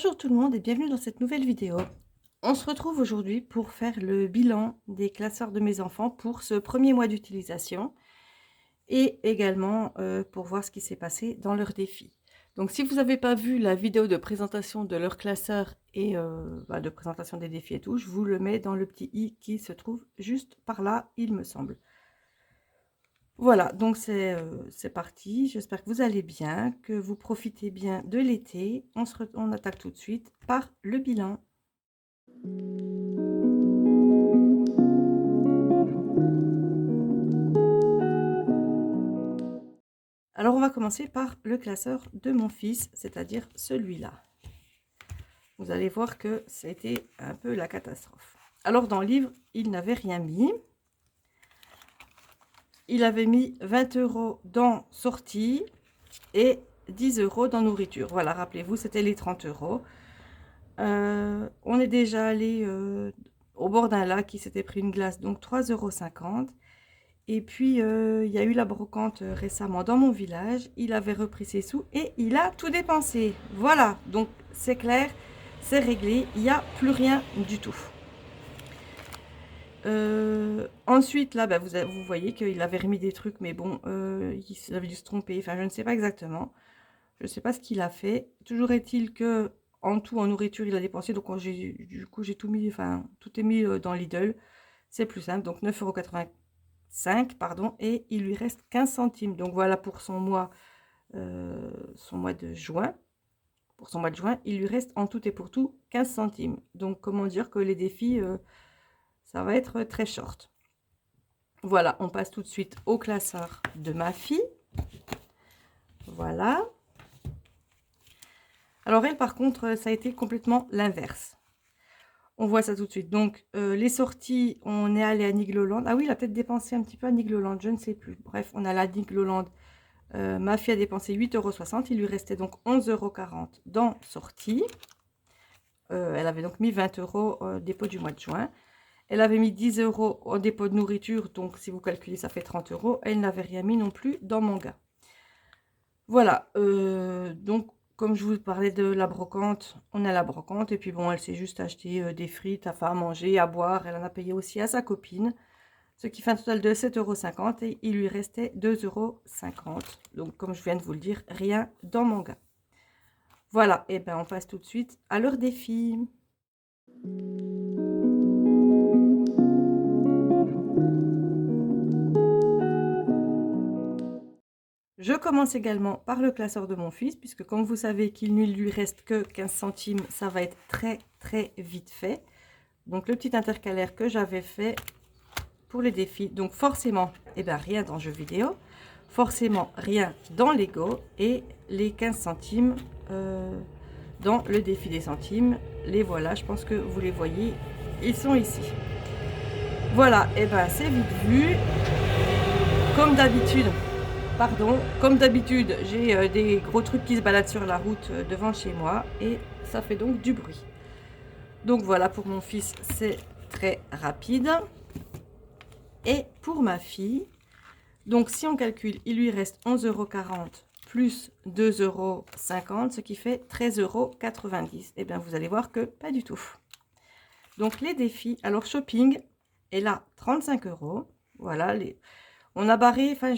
Bonjour tout le monde et bienvenue dans cette nouvelle vidéo. On se retrouve aujourd'hui pour faire le bilan des classeurs de mes enfants pour ce premier mois d'utilisation et également pour voir ce qui s'est passé dans leurs défis. Donc si vous n'avez pas vu la vidéo de présentation de leur classeur et de présentation des défis et tout, je vous le mets dans le petit i qui se trouve juste par là, il me semble. Voilà, donc c'est parti. J'espère que vous allez bien, que vous profitez bien de l'été. On attaque tout de suite par le bilan. Alors, on va commencer par le classeur de mon fils, c'est-à-dire celui-là. Vous allez voir que c'était un peu la catastrophe. Alors, dans le livre, il n'avait rien mis. Il avait mis 20 € dans sortie et 10 € dans nourriture. Voilà, rappelez-vous, c'était les 30 €. On est déjà allé au bord d'un lac, il s'était pris une glace, donc 3,50 €. Et puis, il y a eu la brocante récemment dans mon village. Il avait repris ses sous et il a tout dépensé. Voilà, donc c'est clair, c'est réglé, il n'y a plus rien du tout. Ensuite, là, vous voyez qu'il avait remis des trucs, mais bon, il avait dû se tromper. Enfin, je ne sais pas exactement. Je ne sais pas ce qu'il a fait. Toujours est-il que en tout, en nourriture, il a dépensé. Donc, du coup, j'ai tout mis, enfin, tout est mis dans Lidl. C'est plus simple. Donc, 9,85 €, pardon. Et il lui reste 15 centimes. Donc, voilà pour son mois de juin. Pour son mois de juin, il lui reste en tout et pour tout 15 centimes. Donc, comment dire que les défis, ça va être très short. Voilà, on passe tout de suite au classeur de ma fille. Voilà. Alors elle, par contre, ça a été complètement l'inverse. On voit ça tout de suite. Donc, les sorties, on est allé à Nigloland. Ah oui, il a peut-être dépensé un petit peu à Nigloland, je ne sais plus. Bref, on est allé à Nigloland. Ma fille a dépensé 8,60 €. Il lui restait donc 11,40 € dans sortie. Elle avait donc mis 20 € au dépôt du mois de juin. Elle avait mis 10 € au dépôt de nourriture. Donc, si vous calculez, ça fait 30 €. Elle n'avait rien mis non plus dans manga. Voilà, donc comme je vous parlais de la brocante, on a la brocante et puis bon, elle s'est juste acheté des frites, enfin à manger, à boire. Elle en a payé aussi à sa copine, ce qui fait un total de 7,50 € et il lui restait 2,50 €. Donc comme je viens de vous le dire, rien dans mon gars. Voilà, et ben on passe tout de suite à leur défi. Je commence également par le classeur de mon fils, puisque comme vous savez qu'il ne lui reste que 15 centimes, ça va être très très vite fait. Donc le petit intercalaire que j'avais fait pour les défis, donc forcément, rien dans jeux vidéo, forcément rien dans Lego et les 15 centimes dans le défi des centimes. Les voilà, je pense que vous les voyez, ils sont ici. Voilà, c'est vite vu. Comme d'habitude, pardon, comme d'habitude, j'ai des gros trucs qui se baladent sur la route devant chez moi et ça fait donc du bruit. Donc voilà, pour mon fils, c'est très rapide. Et pour ma fille, donc si on calcule, il lui reste 11,40 € plus 2,50 €, ce qui fait 13,90 €. Et bien, vous allez voir que pas du tout. Donc les défis, alors shopping est là, 35 €. Voilà, on a barré, enfin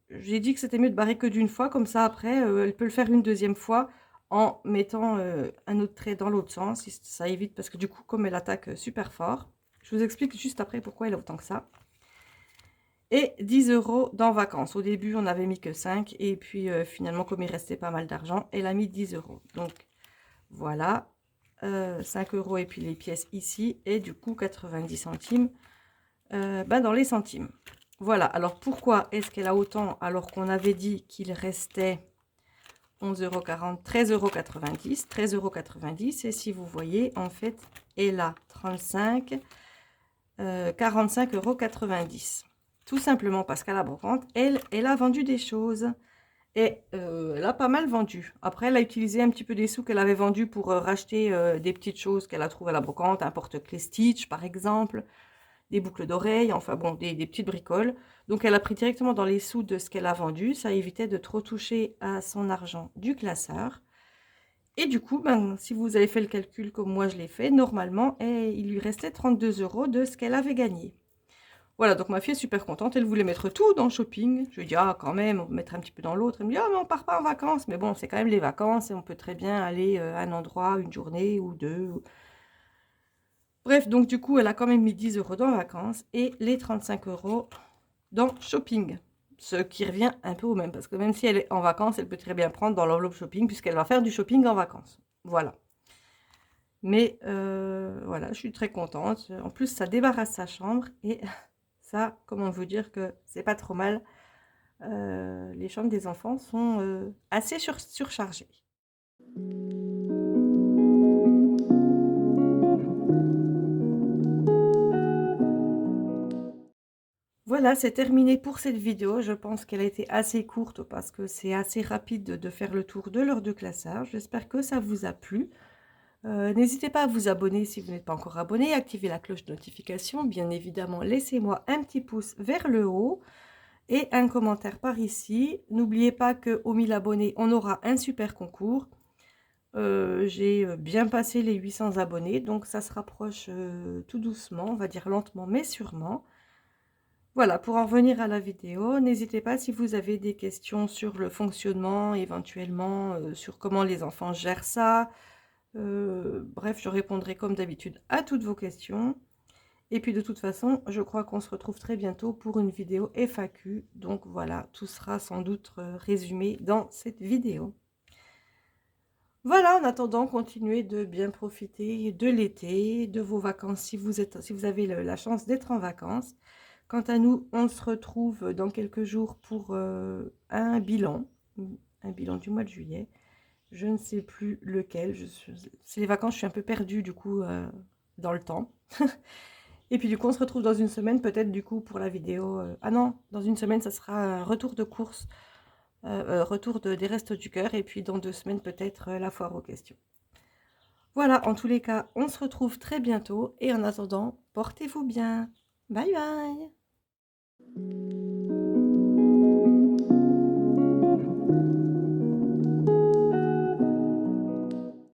j'ai dit que c'était mieux de barrer que d'une fois, comme ça après, elle peut le faire une deuxième fois en mettant un autre trait dans l'autre sens. Ça évite, parce que du coup, comme elle attaque super fort, je vous explique juste après pourquoi elle a autant que ça. Et 10 € dans vacances. Au début, on n'avait mis que 5. Et puis, finalement, comme il restait pas mal d'argent, elle a mis 10 €. Donc, voilà. 5 € et puis les pièces ici. Et du coup, 90 centimes dans les centimes. Voilà. Alors, pourquoi est-ce qu'elle a autant alors qu'on avait dit qu'il restait 11,40 €, 13,90 €. 13,90 €. Et si vous voyez, en fait, elle a 35, 45,90 €. Tout simplement parce qu'à la brocante, elle a vendu des choses. Et elle a pas mal vendu. Après, elle a utilisé un petit peu des sous qu'elle avait vendus pour racheter des petites choses qu'elle a trouvées à la brocante. Un porte-clés Stitch, par exemple. Des boucles d'oreilles. Enfin bon, des petites bricoles. Donc, elle a pris directement dans les sous de ce qu'elle a vendu. Ça évitait de trop toucher à son argent du classeur. Et du coup, ben, si vous avez fait le calcul comme moi je l'ai fait, normalement, il lui restait 32 € de ce qu'elle avait gagné. Voilà, donc ma fille est super contente, elle voulait mettre tout dans le shopping. Je lui ai dit, ah quand même, on va mettre un petit peu dans l'autre. Elle me dit, ah mais on part pas en vacances. Mais bon, c'est quand même les vacances et on peut très bien aller à un endroit, une journée ou deux. Bref, donc du coup, elle a quand même mis 10 € dans vacances et les 35 € dans shopping. Ce qui revient un peu au même, parce que même si elle est en vacances, elle peut très bien prendre dans l'enveloppe shopping, puisqu'elle va faire du shopping en vacances. Voilà. Mais voilà, je suis très contente. En plus, ça débarrasse sa chambre et ça, comment vous dire que c'est pas trop mal. Les chambres des enfants sont assez surchargées. Voilà, c'est terminé pour cette vidéo. Je pense qu'elle a été assez courte parce que c'est assez rapide de faire le tour de l'heure de classage. J'espère que ça vous a plu. N'hésitez pas à vous abonner si vous n'êtes pas encore abonné, activez la cloche de notification. Bien évidemment, laissez-moi un petit pouce vers le haut et un commentaire par ici. N'oubliez pas qu'aux 1000 abonnés, on aura un super concours. J'ai bien passé les 800 abonnés, donc ça se rapproche tout doucement, on va dire lentement mais sûrement. Voilà, pour en revenir à la vidéo, n'hésitez pas si vous avez des questions sur le fonctionnement, éventuellement sur comment les enfants gèrent ça. Bref, je répondrai comme d'habitude à toutes vos questions. Et puis de toute façon, je crois qu'on se retrouve très bientôt pour une vidéo FAQ. Donc voilà, tout sera sans doute résumé dans cette vidéo. Voilà, en attendant, continuez de bien profiter de l'été, de vos vacances si vous avez la chance d'être en vacances. Quant à nous, on se retrouve dans quelques jours pour un bilan du mois de juillet. Je ne sais plus lequel. C'est les vacances, je suis un peu perdue du coup dans le temps. Et puis du coup, on se retrouve dans une semaine peut-être du coup pour la vidéo. Ah non, dans une semaine, ça sera un retour de course. Retour des Restos du Cœur et puis dans 2 semaines peut-être la foire aux questions. Voilà, en tous les cas, on se retrouve très bientôt et en attendant, portez-vous bien. Bye bye.